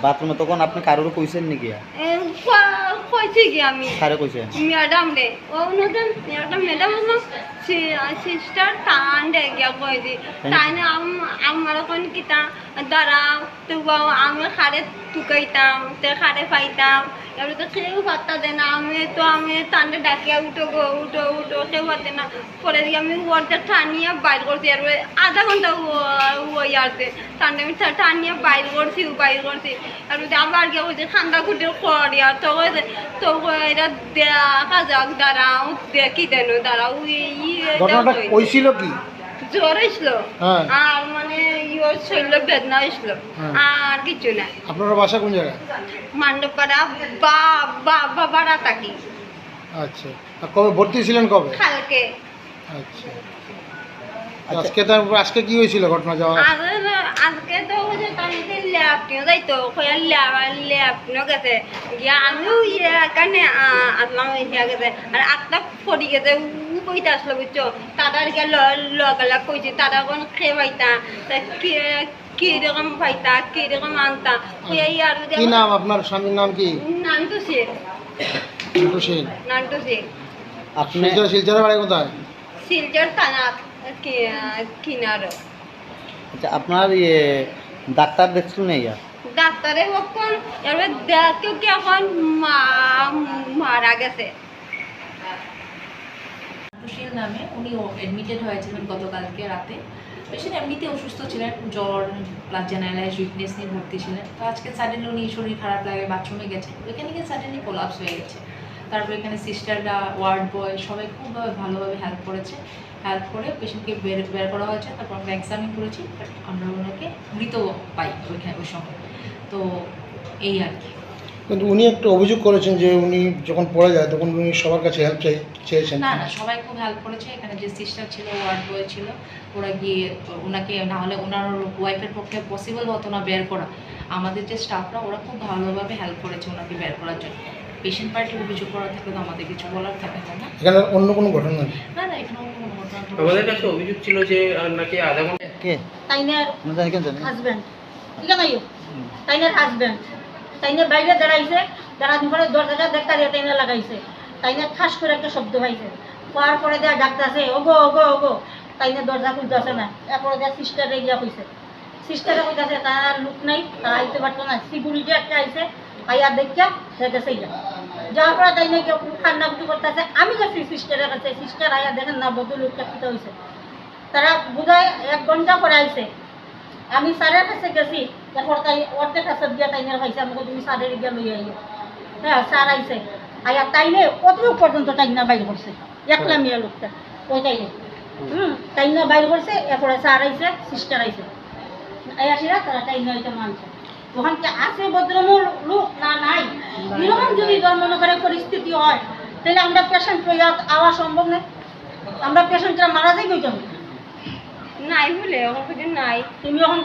বাথরুমে তখন আপনি কারোর কইছেন নাকি? কইছি কি আমি কারে কইছেন? ম্যাডাম রে ও নতুন ম্যাডাম সিস্টার টান দে গিয়া কইছি তাই না আমার কোন কিতা দাঁড়াও তো আমি খারে টুকাইতাম তে খারে পাইতাম এবার তো কেউ পাত্তা দেয় না আমি টানতে ডাকিয়া উঠো গো উঠো উঠো কেউ পাতে না পরে দিয়ে আমি ওয়ার্ডটা টানিয়া বাইর করছি আর আধা ঘন্টা ওই আসছে টানতে আমি টানিয়া বাইর করছি আর আবার গিয়ে ওই যে ঠান্ডা কুটে করিয়া তো এটা দেখা যাক দাঁড়াও দেখি দেন দাঁড়াও কইছিল কি জ্বর আসলো আর মানে ইয়োর শরীর বেদনা আসলো আর কিছু না। আপনার বাসা কোন জায়গায়? মান্ডপাড়া বাবারা থাকি। আচ্ছা, কবে ভর্তি ছিলেন কবে? কালকে। আচ্ছা, আজকে কি হয়েছিল ঘটনা? যাওয়ার আজকে তো হচ্ছে তাদের ল্যাব নিয়ে যাইতো ল্যাব নিয়ে গেছে গিয়া আমিও এখানে আসলাম গেছে আর আটটা পড়ি গেছে কইতে আসলো বুঝছো তাদের গিয়ে লগালা কইছে তারা কোন খেয়ে পাইতা কিরকম পাইতা কিরকম আনতা আর কি নাম আপনার স্বামীর নাম কি? নান্টু সেন। নান্টু সেন। আপনি শিলচরের বাড়ি কোথায়? শিলচর থানা কিনারো। আচ্ছা, আপনার ডাক্তার দেখছিল না? ডাক্তারে কখন এবার দেখেও কি এখন মারা গেছে। নামে উনি অ্যাডমিটেড হয়েছিলেন গতকালকে রাতে। পেশেন্ট এমনিতে অসুস্থ ছিলেন, জ্বর প্লাস জেনারেলাইজ উইকনেস নিয়ে ভর্তি ছিলেন। তো আজকে সাডেনলি উনি শরীর খারাপ লাগে বাথরুমে গেছে, ওইখানে গিয়ে সাডেনলি কোলাপস হয়ে গেছে। তারপর এখানে সিস্টাররা ওয়ার্ড বয় সবাই খুব ভালোভাবে হেল্প করে পেশেন্টকে বের করা হয়েছে। তারপর আমরা এক্সামিন করেছি, আমরা ওনাকে মৃত পাই ওই সময়। তো এই আর কি। কিন্তু উনি একটা অভিযোগ করেছেন যে উনি যখন পড়ে যায় তখন উনি সবার কাছে হেল্প চেয়েছেন। না, সবাই খুব হেল্প করেছে। এখানে যে সিস্টার ছিল, ওয়ার্ড বয় ছিল, ওরা গিয়ে ওনাকে, না হলে ওনার ওয়াইফের পক্ষে পসিবল হতো না বের করা। আমাদের যে স্টাফরা ওরা খুব ভালোভাবে হেল্প করেছে ওনাকে বের করার জন্য। পেশেন্ট পার্টির অভিযোগ করা থাকলে তো আমাদের কিছু বলার থাকে না। এখানে অন্য কোনো ঘটনা নেই? না, এখানে অন্য কোনো ঘটনা। আমাদের কাছে অভিযোগ ছিল যে নাকি আধা ঘন্টা কে তাইনার হাজবেন্ড ঠিক আছে তাইনার হাজবেন্ড তাইনে বাইরে দাঁড়াইছে, দাঁড়ানোর পরে দরজাটা দেখা দিয়ে তাইনা লাগাইছে। তাইনে ঠাস করে একটা শব্দ পাইছে, পাওয়ার পরে দেওয়া ডাক্তারছে ওগো ওগো ওগো। তাইনে দরজা খুলতেছে না, এরপরে দেওয়া সিস্টারে গিয়া কইছে, সিস্টারে কইতাছে তার লোক নাই, তারা আইতে পারতো না। সিকিউরিটি একটা আইছে, আইয়া দেখা সে গেছে যাওয়ার পরে তাইনে কেউ কান্নাকুটি করতেছে। আমি গেছি সিস্টারের কাছে, সিস্টার আইয়া দেখেন না বদল লোকটা কিতা হয়েছে। তারা বোধহয় 1 ঘন্টা পরে আইছে। আমি স্যারের কাছে গেছি, এরপর তাই অর্ধেক কাছে গিয়া তাইনের খাইছে, আমাকে তুমি স্যারের গিয়া লইয়া আইও। হ্যাঁ, স্যার আইছে, আইয়া তাইনে অতটুকু পর্যন্ত টাইনা বাইর করছে, একলা মেয়ে লোকটা ওই তাইনে টাইনা বাইর করছে। এরপরে স্যার আইছে, সিস্টার আইছে, আইয়াসিরা তারা টাইনা এটা মানছে। ওখানকে আছে ভদ্রমূল লোক না নাই? এরকম যদি ধর্মনগরের পরিস্থিতি হয় তাহলে আমরা পেশেন্ট লইয়া আওয়া সম্ভব না। আমরা পেশেন্টরা মারা যাই কেউ নাই বলে নাই। তুমি এখন